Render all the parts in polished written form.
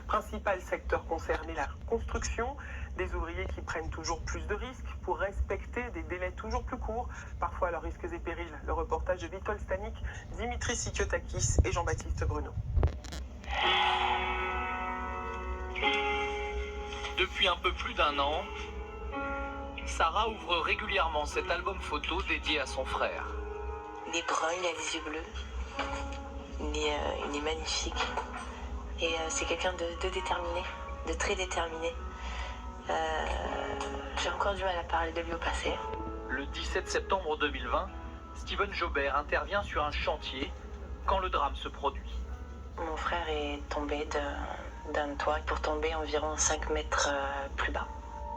Principal secteur concerné, la construction. Des ouvriers qui prennent toujours plus de risques pour respecter des délais toujours plus courts, parfois à leurs risques et périls. Le reportage de Vitol Stanik, Dimitri Sikiotakis et Jean-Baptiste Bruno. Depuis un peu plus d'1 an, Sarah ouvre régulièrement cet album photo dédié à son frère. Il est brun, il a les yeux bleus, il est magnifique. Et c'est quelqu'un de déterminé, de très déterminé. J'ai encore du mal à parler de lui au passé. Le 17 septembre 2020, Steven Jobert intervient sur un chantier quand le drame se produit. Mon frère est tombé d'un toit pour tomber environ 5 mètres plus bas.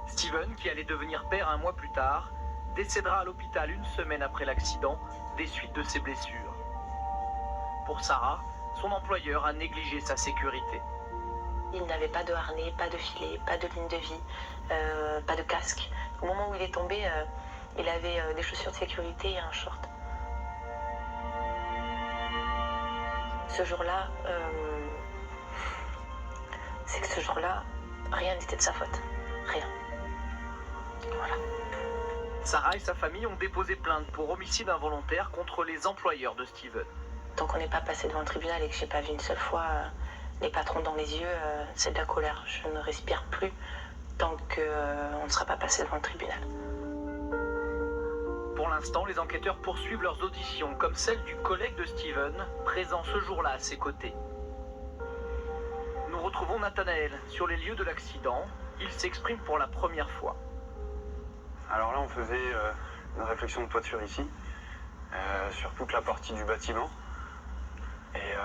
Steven, qui allait devenir père 1 mois plus tard, décédera à l'hôpital 1 semaine après l'accident des suites de ses blessures. Pour Sarah, son employeur a négligé sa sécurité. Il n'avait pas de harnais, pas de filet, pas de ligne de vie, pas de casque. Au moment où il est tombé, il avait des chaussures de sécurité et un short. Ce jour-là, rien n'était de sa faute. Rien. Voilà. Sarah et sa famille ont déposé plainte pour homicide involontaire contre les employeurs de Steven. Tant qu'on n'est pas passé devant le tribunal et que je n'ai pas vu une seule fois les patrons dans les yeux, c'est de la colère. Je ne respire plus tant qu'on ne sera pas passé devant le tribunal. Pour l'instant, les enquêteurs poursuivent leurs auditions, comme celle du collègue de Steven, présent ce jour-là à ses côtés. Nous retrouvons Nathanaël sur les lieux de l'accident. Il s'exprime pour la première fois. Alors là, on faisait une réflexion de toiture ici, sur toute la partie du bâtiment. Et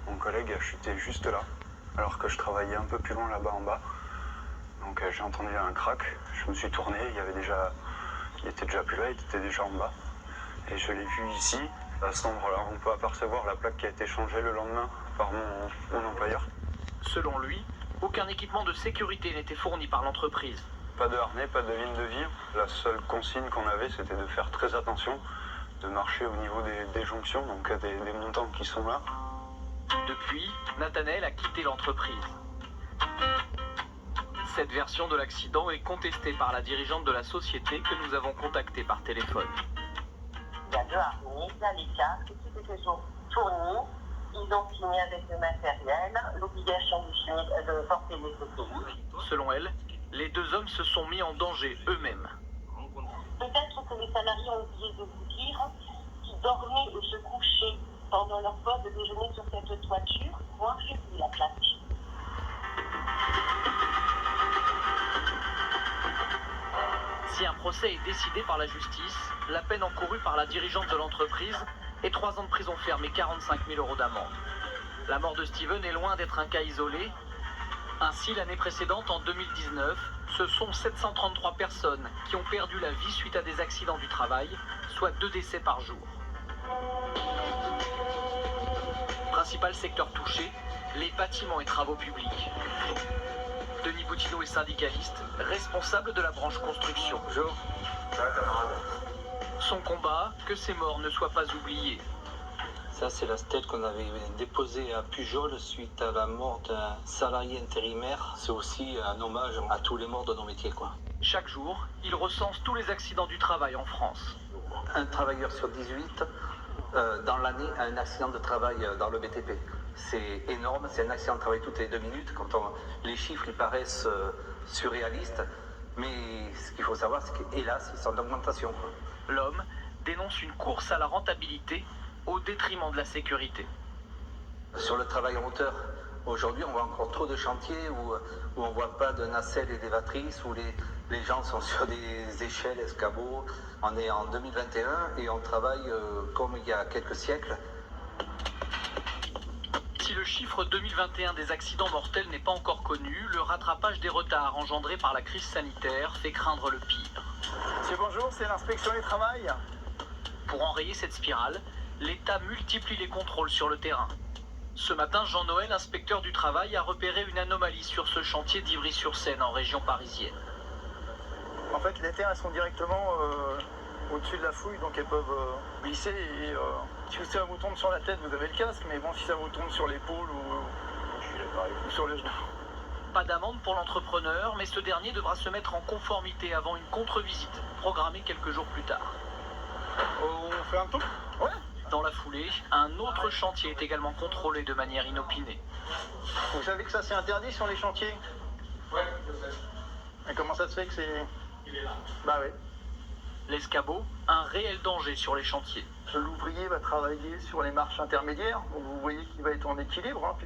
mon collègue a chuté juste là, alors que je travaillais un peu plus loin là-bas en bas. Donc j'ai entendu un crack, je me suis tourné, il était déjà plus là, il était déjà en bas. Et je l'ai vu ici, à cet endroit-là. On peut apercevoir la plaque qui a été changée le lendemain par mon employeur. Selon lui, aucun équipement de sécurité n'était fourni par l'entreprise. Pas de harnais, pas de ligne de vie. La seule consigne qu'on avait, c'était de faire très attention, de marcher au niveau des jonctions, donc des montants qui sont là. Depuis, Nathanaël a quitté l'entreprise. Cette version de l'accident est contestée par la dirigeante de la société que nous avons contactée par téléphone. Il y a 2 harnais, il y a les casques, tout était fourni. Ils ont signé avec le matériel l'obligation de porter les EPI. Selon elle, les 2 hommes se sont mis en danger eux-mêmes. Peut-être que les salariés ont oublié de vous dire qu'ils dormaient ou se couchaient pendant leur pause de déjeuner sur cette toiture, voire j'ai vu la plaque. Si un procès est décidé par la justice, la peine encourue par la dirigeante de l'entreprise est 3 ans de prison ferme et 45 000 € d'amende. La mort de Steven est loin d'être un cas isolé. Ainsi, l'année précédente, en 2019, ce sont 733 personnes qui ont perdu la vie suite à des accidents du travail, soit 2 décès par jour. Principal secteur touché, les bâtiments et travaux publics. Denis Boutineau est syndicaliste, responsable de la branche construction. Bonjour. Son combat, que ces morts ne soient pas oubliés. Ça, c'est la stèle qu'on avait déposée à Pujol suite à la mort d'un salarié intérimaire. C'est aussi un hommage à tous les morts de nos métiers, quoi. Chaque jour, il recense tous les accidents du travail en France. Un travailleur sur 18, dans l'année, a un accident de travail dans le BTP. C'est énorme, c'est un accident de travail toutes les 2 minutes. Les chiffres, ils paraissent surréalistes. Mais ce qu'il faut savoir, c'est qu'hélas, ils sont en augmentation, quoi. L'homme dénonce une course à la rentabilité au détriment de la sécurité. Sur le travail en hauteur, aujourd'hui, on voit encore trop de chantiers où on ne voit pas de nacelles élévatrices, où les gens sont sur des échelles, escabeaux. On est en 2021 et on travaille comme il y a quelques siècles. Si le chiffre 2021 des accidents mortels n'est pas encore connu, le rattrapage des retards engendrés par la crise sanitaire fait craindre le pire. Monsieur, bonjour, c'est l'inspection du travail. Pour enrayer cette spirale, l'État multiplie les contrôles sur le terrain. Ce matin, Jean-Noël, inspecteur du travail, a repéré une anomalie sur ce chantier d'Ivry-sur-Seine, en région parisienne. En fait, les terres, elles sont directement au-dessus de la fouille, donc elles peuvent glisser. Et si ça vous tombe sur la tête, vous avez le casque, mais bon, si ça vous tombe sur l'épaule ou ou sur les genoux. Pas d'amende pour l'entrepreneur, mais ce dernier devra se mettre en conformité avant une contre-visite, programmée quelques jours plus tard. On fait un tour? Ouais. Dans la foulée, un autre chantier est également contrôlé de manière inopinée. Vous savez que ça c'est interdit sur les chantiers? Ouais, je sais. Et comment ça se fait que c'est... Il est là. Bah oui. L'escabeau, un réel danger sur les chantiers. L'ouvrier va travailler sur les marches intermédiaires, donc vous voyez qu'il va être en équilibre, hein,